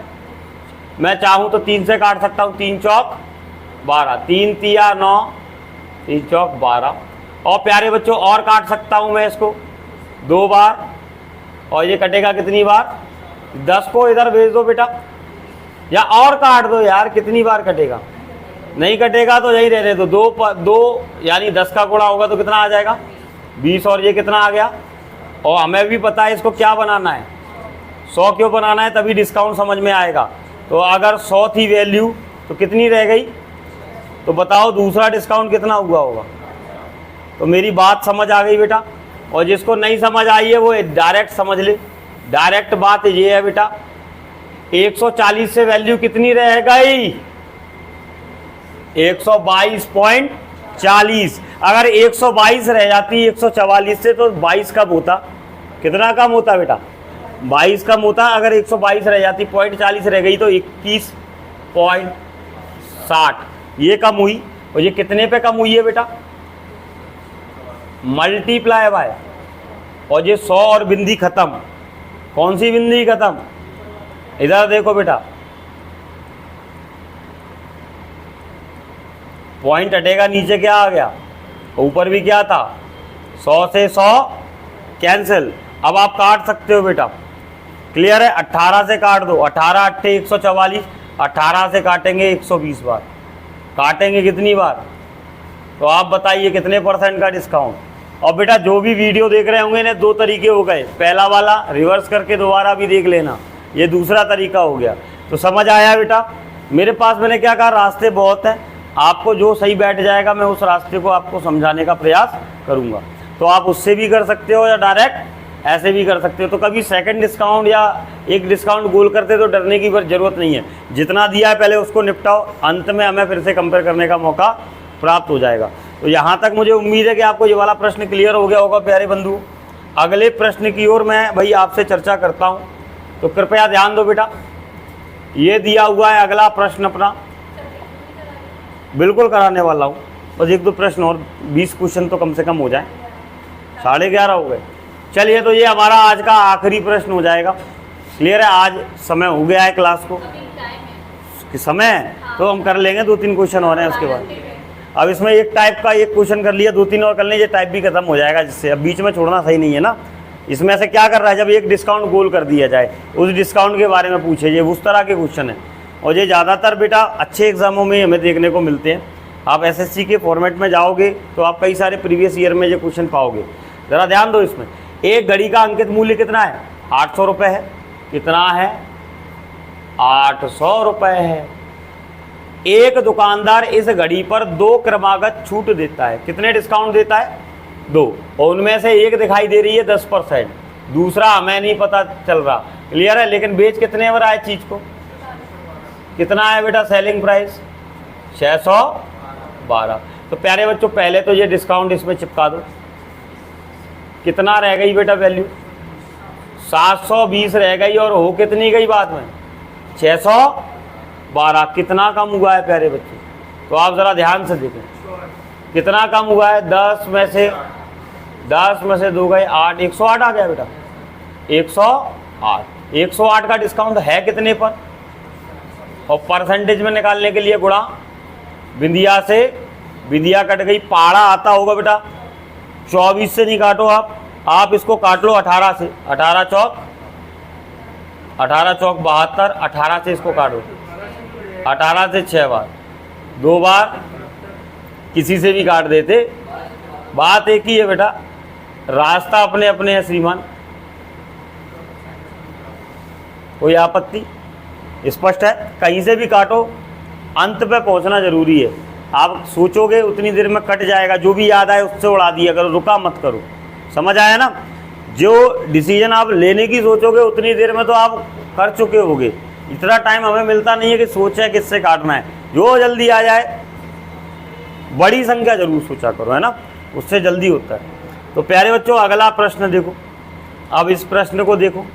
चाहूँ तो 3 से काट सकता हूँ, 3 चौक 12, 3 तिया 9, 3 चौक 12। और प्यारे बच्चों और काट सकता हूँ मैं इसको 2 बार, और ये कटेगा कितनी बार, 10 को इधर भेज दो बेटा, या और काट दो यार, कितनी बार कटेगा, नहीं कटेगा तो यही रहने दो। 2 यानी 10 का गुणा होगा तो कितना आ जाएगा, 20, और ये कितना आ गया। और हमें भी पता है इसको क्या बनाना है, 100 क्यों बनाना है, तभी डिस्काउंट समझ में आएगा। तो अगर 100 थी वैल्यू तो कितनी रह गई, तो बताओ दूसरा डिस्काउंट कितना हुआ होगा। तो मेरी बात समझ आ गई बेटा। और जिसको नहीं समझ आई है वो डायरेक्ट समझ ले। डायरेक्ट बात ये है बेटा, 140 से वैल्यू कितनी रह गई? 122.40। अगर 122 रह जाती 144 से तो 22 कम होता। कितना कम होता बेटा? 22 कम होता। अगर 122 रह जाती, 0.40 रह गई तो 21.60 ये कम हुई। और ये कितने पे कम हुई है बेटा? Multiply by. और ये 100 और बिंदी खत्म। कौन सी बिंदी खत्म? इधर देखो बेटा, पॉइंट हटेगा, नीचे क्या आ गया? ऊपर भी क्या था? 100 से 100 कैंसिल। अब आप काट सकते हो बेटा, क्लियर है? 18 से काट दो, 18 अट्ठे 144, 18 से काटेंगे 120 बार। काटेंगे कितनी बार? तो आप बताइए कितने % का डिस्काउंट। और बेटा जो भी वीडियो देख रहे होंगे इन्हें दो तरीके हो गए। पहला वाला रिवर्स करके दोबारा भी देख लेना, ये दूसरा तरीका हो गया। तो समझ आया बेटा? मेरे पास मैंने क्या कहा, रास्ते बहुत हैं, आपको जो सही बैठ जाएगा मैं उस रास्ते को आपको समझाने का प्रयास करूंगा। तो आप उससे भी कर सकते हो या डायरेक्ट ऐसे भी कर सकते हो। तो कभी सेकंड डिस्काउंट या एक डिस्काउंट गोल करते तो डरने की ज़रूरत नहीं है। जितना दिया है पहले उसको निपटाओ, अंत में हमें फिर से कंपेयर करने का मौका प्राप्त हो जाएगा। तो यहाँ तक मुझे उम्मीद है कि आपको ये वाला प्रश्न क्लियर हो गया होगा प्यारे बंधु। अगले प्रश्न की ओर मैं भाई आपसे चर्चा करता हूँ, तो कृपया ध्यान दो बेटा। ये दिया हुआ है अगला प्रश्न अपना, बिल्कुल कराने वाला हूँ। बस एक दो प्रश्न और, 20 क्वेश्चन तो कम से कम हो जाए, 11:30 हो गए। चलिए, तो ये हमारा आज का आखिरी प्रश्न हो जाएगा। क्लियर है? आज समय हो गया है क्लास को कि समय, तो हम कर लेंगे 2-3 क्वेश्चन और हैं उसके बाद। अब इसमें एक टाइप का एक क्वेश्चन कर लिया, 2-3 और कर लें, ये टाइप भी खत्म हो जाएगा। जिससे अब बीच में छोड़ना सही नहीं है ना। इसमें से क्या कर रहा है, जब एक डिस्काउंट गोल कर दिया जाए उस डिस्काउंट के बारे में पूछे, ये उस तरह के क्वेश्चन है। और ये ज़्यादातर बेटा अच्छे एग्जामों में हमें देखने को मिलते हैं। आप एसएससी के फॉर्मेट में जाओगे तो आप कई सारे प्रीवियस ईयर में ये क्वेश्चन पाओगे। ज़रा ध्यान दो इसमें। एक घड़ी का अंकित मूल्य कितना है? 800 रुपये है। कितना है? 800 रुपये है। एक दुकानदार इस घड़ी पर 2 क्रमागत छूट देता है। कितने डिस्काउंट देता है? 2। और उनमें से एक दिखाई दे रही है 10%, दूसरा हमें नहीं पता चल रहा। क्लियर है? लेकिन बेच कितने में रहा है चीज़ को? कितना है बेटा सेलिंग प्राइस? 612। तो प्यारे बच्चों, पहले तो ये डिस्काउंट इसमें चिपका दो। कितना रह गई बेटा वैल्यू? 720 रह गई। और हो कितनी गई बाद में? 612। कितना कम हुआ है प्यारे बच्चे? तो आप ज़रा ध्यान से देखें, कितना कम हुआ है? 10 में से 2 गए 8, 108 आ गया बेटा। 108। 108 का डिस्काउंट है कितने पर? और परसेंटेज में निकालने के लिए गुणा, बिंदिया से बिंदिया कट गई, पाड़ा आता होगा बेटा। 24 से नहीं काटो आप इसको काट लो 18 से। 18 चौक 72, 18 से इसको काटो। 18 से 6 बार, 2 बार किसी से भी काट देते, बात एक ही है बेटा, रास्ता अपने अपने है श्रीमान। कोई आपत्ति? स्पष्ट है? कहीं से भी काटो, अंत पे पहुंचना जरूरी है। आप सोचोगे उतनी देर में कट जाएगा, जो भी याद आए उससे उड़ा दिया करो, रुका मत करो। समझ आया ना? जो डिसीजन आप लेने की सोचोगे उतनी देर में तो आप कर चुके होगे। इतना टाइम हमें मिलता नहीं है कि सोचे किससे काटना है, जो जल्दी आ जाए। बड़ी संख्या जरूर सोचा करो, है ना, उससे जल्दी होता है। तो प्यारे बच्चों, अगला प्रश्न देखो। अब इस प्रश्न को देखो,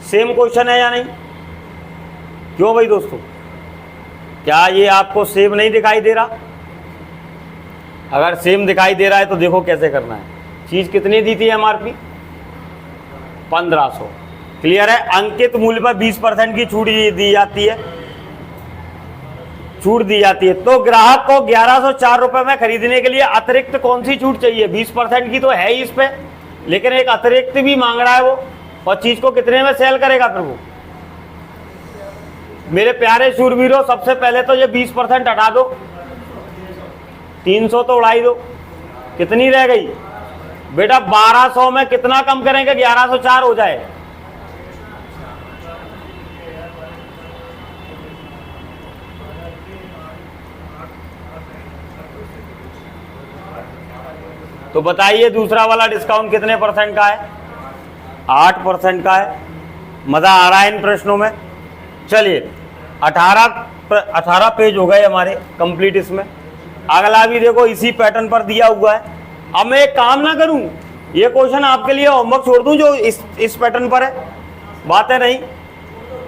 सेम क्वेश्चन है या नहीं? क्यों भाई दोस्तों, क्या ये आपको सेम नहीं दिखाई दे रहा? अगर सेम दिखाई दे रहा है तो देखो कैसे करना है। चीज कितनी दी थी एमआरपी? 1500। क्लियर है? अंकित मूल्य पर 20% की छूट दी जाती है, तो ग्राहक को 1104 रुपए में खरीदने के लिए अतिरिक्त कौन सी छूट चाहिए? 20% की तो है ही इस पे, लेकिन एक अतिरिक्त भी मांग रहा है वो। और चीज को कितने में सेल करेगा फिर वो? मेरे प्यारे शूरवीरों, सबसे पहले तो ये 20% हटा दो, 300 तो उड़ाई दो। कितनी रह गई बेटा? 1200 में कितना कम करेंगे? 1104 हो जाए। तो बताइए दूसरा वाला डिस्काउंट कितने परसेंट का है? 8% का है। मज़ा आ रहा है इन प्रश्नों में। चलिए 18 पेज हो गए हमारे कंप्लीट। इसमें अगला भी देखो इसी पैटर्न पर दिया हुआ है। अब मैं एक काम ना करूं, ये क्वेश्चन आपके लिए होमवर्क छोड़ दूं जो इस पैटर्न पर है, बातें नहीं,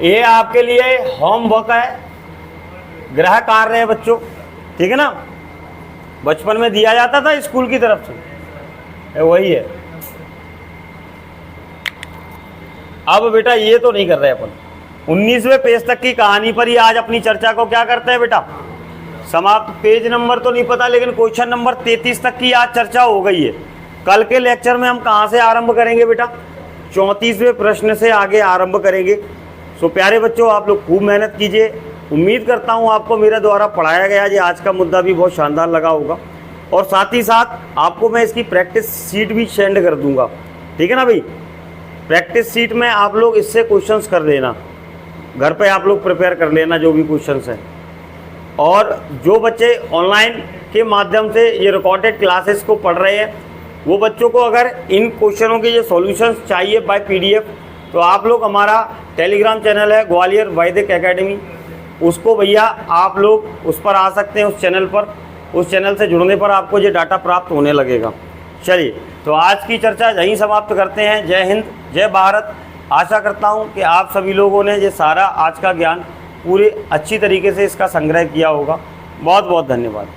ये आपके लिए होमवर्क है, गृह कार्य है बच्चों, ठीक है ना। बचपन में दिया जाता था स्कूल की तरफ से, वही है। अब बेटा ये तो नहीं कर रहे अपन, 19वें पेज तक की कहानी पर ही आज अपनी चर्चा को क्या करते हैं बेटा, समाप्त। पेज नंबर तो नहीं पता, लेकिन क्वेश्चन नंबर 33 तक की आज चर्चा हो गई है। कल के लेक्चर में हम कहाँ से आरंभ करेंगे बेटा? 34वें प्रश्न से आगे आरंभ करेंगे। सो प्यारे बच्चों, आप लोग खूब मेहनत कीजिए। उम्मीद करता हूँ आपको मेरे द्वारा पढ़ाया गया ये आज का मुद्दा भी बहुत शानदार लगा होगा, और साथ ही साथ आपको मैं इसकी प्रैक्टिस शीट भी सेंड कर दूंगा, ठीक है ना भाई। प्रैक्टिस शीट में आप लोग इससे क्वेश्चंस कर लेना, घर पे आप लोग प्रिपेयर कर लेना जो भी क्वेश्चंस हैं। और जो बच्चे ऑनलाइन के माध्यम से ये रिकॉर्डेड क्लासेस को पढ़ रहे हैं, वो बच्चों को अगर इन क्वेश्चनों के ये सॉल्यूशंस चाहिए बाय PDF, तो आप लोग हमारा टेलीग्राम चैनल है ग्वालियर वैदिक एकेडमी, उसको भैया आप लोग उस पर आ सकते हैं, उस चैनल पर। उस चैनल से जुड़ने पर आपको ये डाटा प्राप्त होने लगेगा। चलिए, तो आज की चर्चा यहीं समाप्त करते हैं। जय हिंद, जय भारत। आशा करता हूँ कि आप सभी लोगों ने ये सारा आज का ज्ञान पूरे अच्छी तरीके से इसका संग्रह किया होगा। बहुत बहुत धन्यवाद।